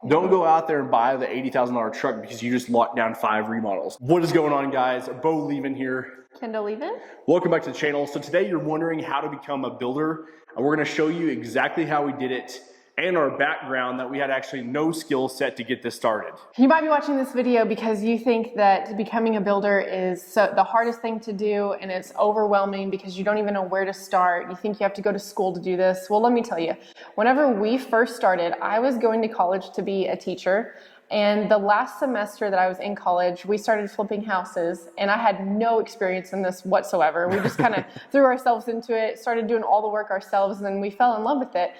Don't go out there and buy the $80,000 truck because you just locked down 5 remodels. What is going on, guys? Bo Levin here. Kendall Levin. Welcome back to the channel. So today you're wondering how to become a builder, and we're going to show you exactly how we did it and our background, that we had actually no skill set to get this started. You might be watching this video because you think that becoming a builder is the hardest thing to do, and it's overwhelming because you don't even know where to start. You think you have to go to school to do this. Well, let me tell you, whenever we first started, I was going to college to be a teacher. And the last semester that I was in college, we started flipping houses, and I had no experience in this whatsoever. We just kind of threw ourselves into it, started doing all the work ourselves, and then we fell in love with it.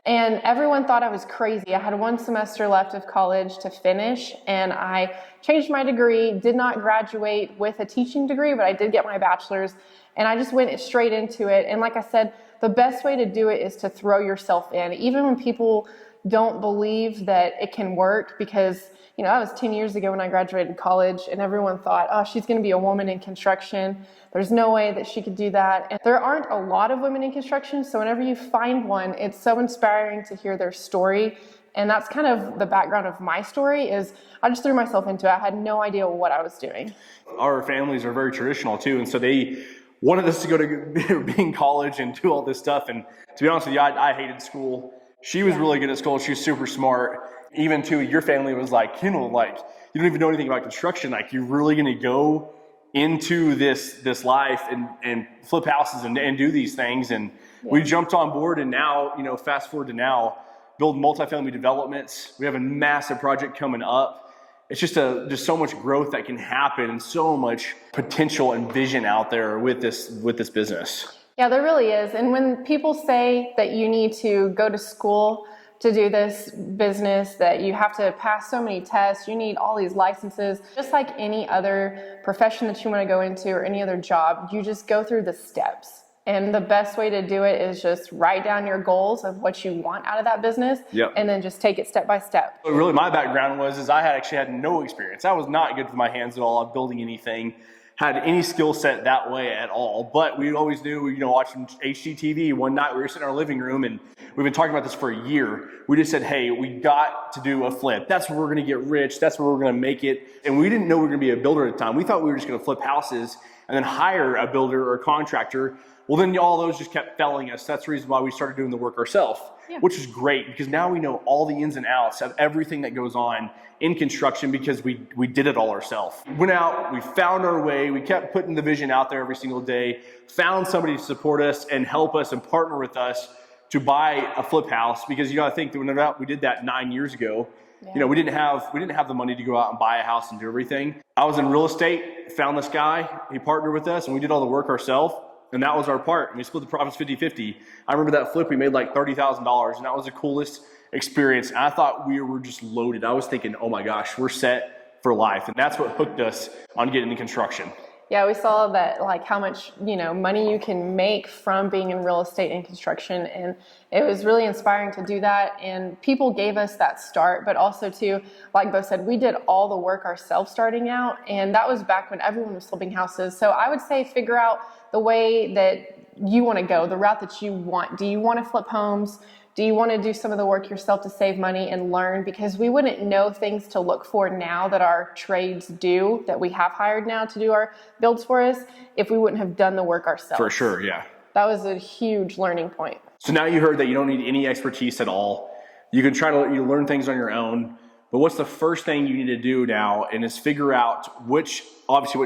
And everyone thought I was crazy. I had 1 semester left of college to finish, and I changed my degree, did not graduate with a teaching degree, but I did get my bachelor's, and I just went straight into it. And like I said, the best way to do it is to throw yourself in, even when people don't believe that it can work, because you know, that was 10 years ago when I graduated college, and everyone thought, oh, she's going to be a woman in construction. There's no way that she could do that. And there aren't a lot of women in construction, so whenever you find one, it's so inspiring to hear their story. And that's kind of the background of my story. Is I just threw myself into it. I had no idea what I was doing. Our families are very traditional too, and so they wanted us to go to be in college and do all this stuff. And to be honest with you, I hated school. She was really good at school. She was super smart. Even too, your family was like, Kendall, like, you don't even know anything about construction. Like, you're really going to go into this life and flip houses and do these things. And we jumped on board, and now, you know, fast forward to now, build multifamily developments. We have a massive project coming up. It's just so much growth that can happen, and so much potential and vision out there with this business. Yeah, there really is. And when people say that you need to go to school to do this business, that you have to pass so many tests, you need all these licenses, just like any other profession that you want to go into or any other job, you just go through the steps. And the best way to do it is just write down your goals of what you want out of that business, and then just take it step by step. So really my background was I actually had no experience. I was not good with my hands at all at building anything, had any skill set that way at all. But we always knew, you know, watching HGTV one night, we were sitting in our living room, and we've been talking about this for a year. We just said, hey, we got to do a flip. That's where we're going to get rich. That's where we're going to make it. And we didn't know we were going to be a builder at the time. We thought we were just going to flip houses and then hire a builder or a contractor. Well, then all those just kept failing us. That's the reason why we started doing the work ourselves, which is great, because now we know all the ins and outs of everything that goes on in construction, because we did it all ourselves. Went out, we found our way, we kept putting the vision out there every single day, found somebody to support us and help us and partner with us to buy a flip house, because you got to think that when we did that 9 years ago, you know, we didn't have the money to go out and buy a house and do everything. I was in real estate, found this guy, he partnered with us, and we did all the work ourselves. And that was our part. And we split the profits 50-50. I remember that flip, we made like $30,000, and that was the coolest experience. And I thought we were just loaded. I was thinking, oh my gosh, we're set for life. And that's what hooked us on getting into construction. Yeah, we saw that, like, how much, you know, money you can make from being in real estate and construction, and it was really inspiring to do that. And people gave us that start, but also too, like Bo said, we did all the work ourselves starting out, and that was back when everyone was flipping houses. So I would say figure out the way that you want to go, the route that you want. Do you want to flip homes? Do you want to do some of the work yourself to save money and learn? Because we wouldn't know things to look for now that our trades do, that we have hired now to do our builds for us, if we wouldn't have done the work ourselves. For sure, yeah. That was a huge learning point. So now you heard that you don't need any expertise at all. You can try to learn things on your own. But what's the first thing you need to do now? And is figure out which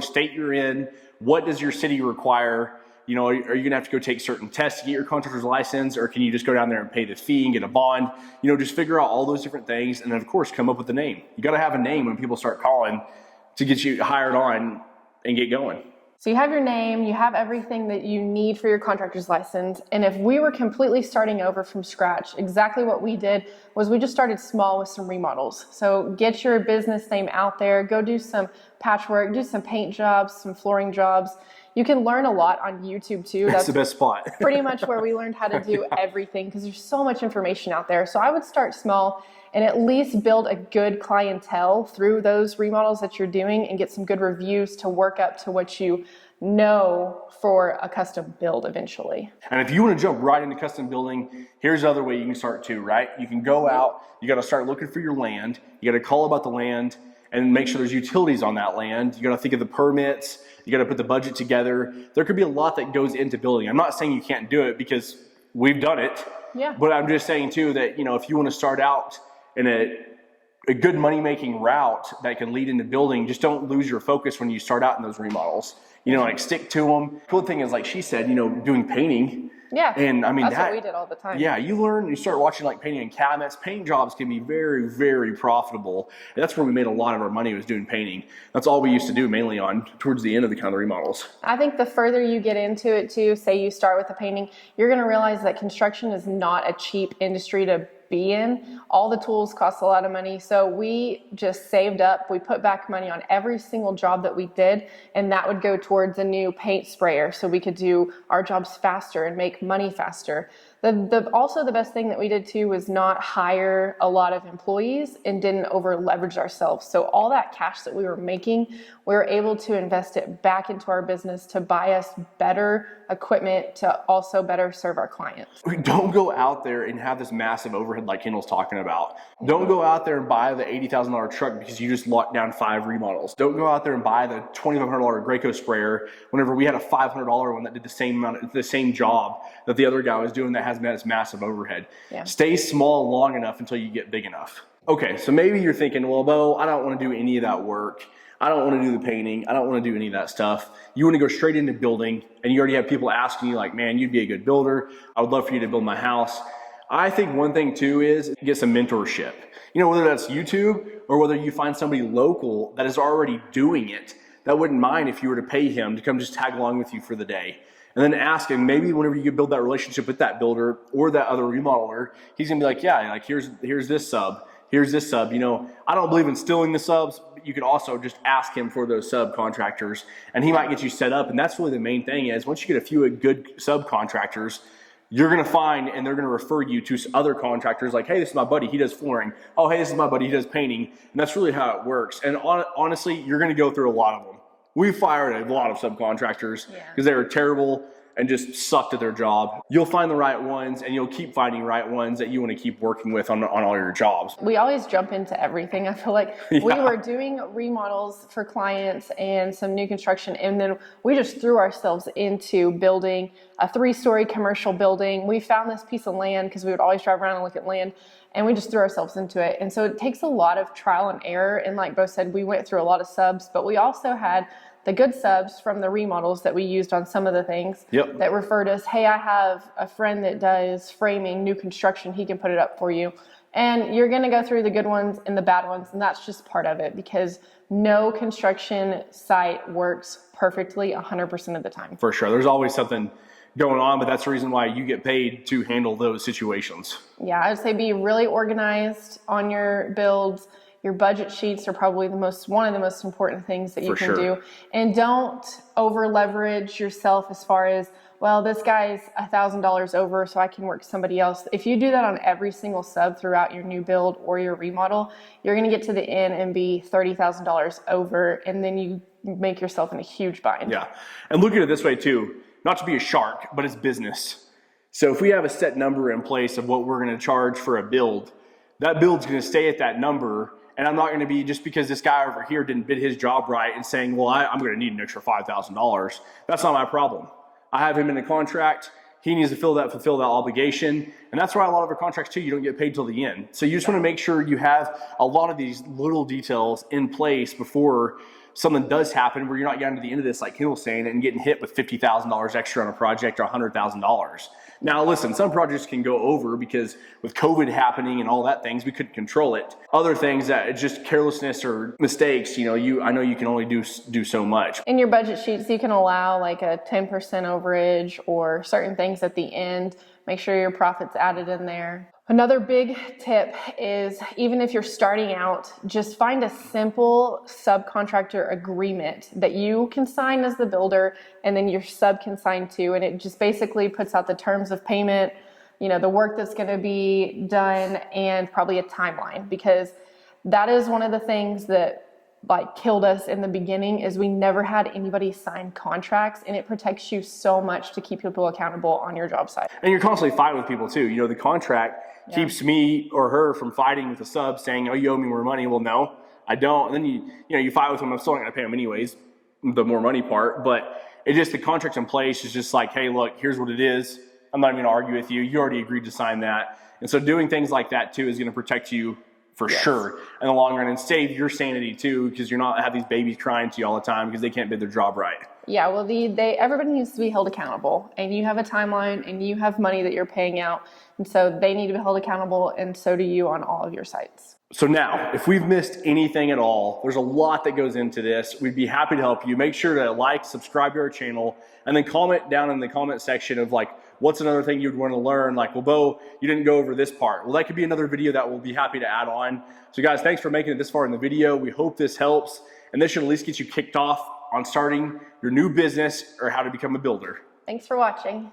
state you're in, what does your city require? You know, are you going to have to go take certain tests to get your contractor's license, or can you just go down there and pay the fee and get a bond? You know, just figure out all those different things, and then of course come up with a name. You got to have a name when people start calling to get you hired on and get going. So you have your name, you have everything that you need for your contractor's license. And if we were completely starting over from scratch, exactly what we did was we just started small with some remodels. So get your business name out there, go do some patchwork, do some paint jobs, some flooring jobs. You can learn a lot on YouTube too. That's the best spot. Pretty much where we learned how to do everything, because there's so much information out there. So I would start small and at least build a good clientele through those remodels that you're doing and get some good reviews to work up to what you know for a custom build eventually. And if you want to jump right into custom building, here's the other way you can start too, right? You can go out, you got to start looking for your land, you got to call about the land and make sure there's utilities on that land. You got to think of the permits, you got to put the budget together. There could be a lot that goes into building. I'm not saying you can't do it because we've done it. Yeah. But I'm just saying too that, if you want to start out in a good money-making route that can lead into building, just don't lose your focus when you start out in those remodels. Like stick to them. Cool thing is, like she said, doing painting. Yeah. And I mean, that's what we did all the time. Yeah, you start watching like painting in cabinets. Paint jobs can be very, very profitable. And that's where we made a lot of our money, was doing painting. That's all we used to do mainly on towards the end of the kind of remodels. I think the further you get into it too, say you start with the painting, you're going to realize that construction is not a cheap industry to be in. All the tools cost a lot of money. So we just saved up. We put back money on every single job that we did, and that would go towards a new paint sprayer so we could do our jobs faster and make money faster. Also the best thing that we did too was not hire a lot of employees and didn't over leverage ourselves. So all that cash that we were making, we were able to invest it back into our business to buy us better equipment to also better serve our clients. Don't go out there and have this massive overhead like Kendall's talking about. Don't go out there and buy the $80,000 truck because you just locked down 5 remodels. Don't go out there and buy the $2,500 Graco sprayer whenever we had a $500 one that did the same job that the other guy was doing that has this massive overhead. Yeah. Stay small long enough until you get big enough. Okay, so maybe you're thinking, well, Bo, I don't want to do any of that work. I don't want to do the painting. I don't want to do any of that stuff. You want to go straight into building, and you already have people asking you like, man, you'd be a good builder. I would love for you to build my house. I think one thing too is get some mentorship. Whether that's YouTube or whether you find somebody local that is already doing it, that wouldn't mind if you were to pay him to come just tag along with you for the day. And then ask him, maybe whenever you build that relationship with that builder or that other remodeler, he's gonna be like, yeah, like here's this sub, here's this sub. I don't believe in stealing the subs, but you could also just ask him for those subcontractors and he might get you set up. And that's really the main thing is once you get a few good subcontractors, you're gonna find and they're gonna refer you to other contractors like, hey, this is my buddy, he does flooring. Oh, hey, this is my buddy, he does painting. And that's really how it works. And honestly, you're gonna go through a lot of them. We fired a lot of subcontractors because they were terrible and just sucked at their job. You'll find the right ones and you'll keep finding right ones that you want to keep working with on all your jobs. We always jump into everything. I feel like we were doing remodels for clients and some new construction, and then we just threw ourselves into building a 3-story commercial building. We found this piece of land because we would always drive around and look at land, and we just threw ourselves into it. And so it takes a lot of trial and error. And like Bo said, we went through a lot of subs, but we also had the good subs from the remodels that we used on some of the things that referred us, hey, I have a friend that does framing, new construction, he can put it up for you. And you're gonna go through the good ones and the bad ones, and that's just part of it because no construction site works perfectly 100% of the time. For sure, there's always something going on, but that's the reason why you get paid to handle those situations. Yeah, I would say be really organized on your builds. Your budget sheets are probably one of the most important things that you can do. And don't over leverage yourself as far as, well, this guy's $1,000 over, so I can work somebody else. If you do that on every single sub throughout your new build or your remodel, you're gonna get to the end and be $30,000 over, and then you make yourself in a huge bind. Yeah, and look at it this way too, not to be a shark, but it's business. So if we have a set number in place of what we're gonna charge for a build, that build's gonna stay at that number. And I'm not going to be, just because this guy over here didn't bid his job right and saying, well, I'm going to need an extra $5,000. That's not my problem. I have him in a contract. He needs to fulfill that obligation. And that's why a lot of our contracts too, you don't get paid till the end. So you just want to make sure you have a lot of these little details in place before something does happen where you're not getting to the end of this, like Kendall was saying, and getting hit with $50,000 extra on a project or $100,000. Now, listen, some projects can go over because with COVID happening and all that things, we couldn't control it. Other things that it's just carelessness or mistakes, I know you can only do so much. In your budget sheets, you can allow like a 10% overage or certain things at the end. Make sure your profit's added in there. Another big tip is, even if you're starting out, just find a simple subcontractor agreement that you can sign as the builder and then your sub can sign too. And it just basically puts out the terms of payment, the work that's going to be done, and probably a timeline, because that is one of the things that like killed us in the beginning is we never had anybody sign contracts, and it protects you so much to keep people accountable on your job site. And you're constantly fighting with people too. You know, the contract keeps me or her from fighting with the sub saying, oh, you owe me more money. Well, no, I don't. And then you fight with them. I'm still not going to pay them anyways, the more money part. But it just, the contract's in place is just like, hey, look, here's what it is. I'm not even going to argue with you. You already agreed to sign that. And so doing things like that too is going to protect you for sure in the long run, and save your sanity too, because you're not have these babies crying to you all the time because they can't do their job right. Yeah, well, everybody needs to be held accountable, and you have a timeline, and you have money that you're paying out, and so they need to be held accountable, and so do you on all of your sites. So now, if we've missed anything at all, there's a lot that goes into this. We'd be happy to help you. Make sure to like, subscribe to our channel, and then comment down in the comment section of like, what's another thing you'd want to learn? Like, well, Bo, you didn't go over this part. Well, that could be another video that we'll be happy to add on. So guys, thanks for making it this far in the video. We hope this helps, and this should at least get you kicked off on starting your new business or how to become a builder. Thanks for watching.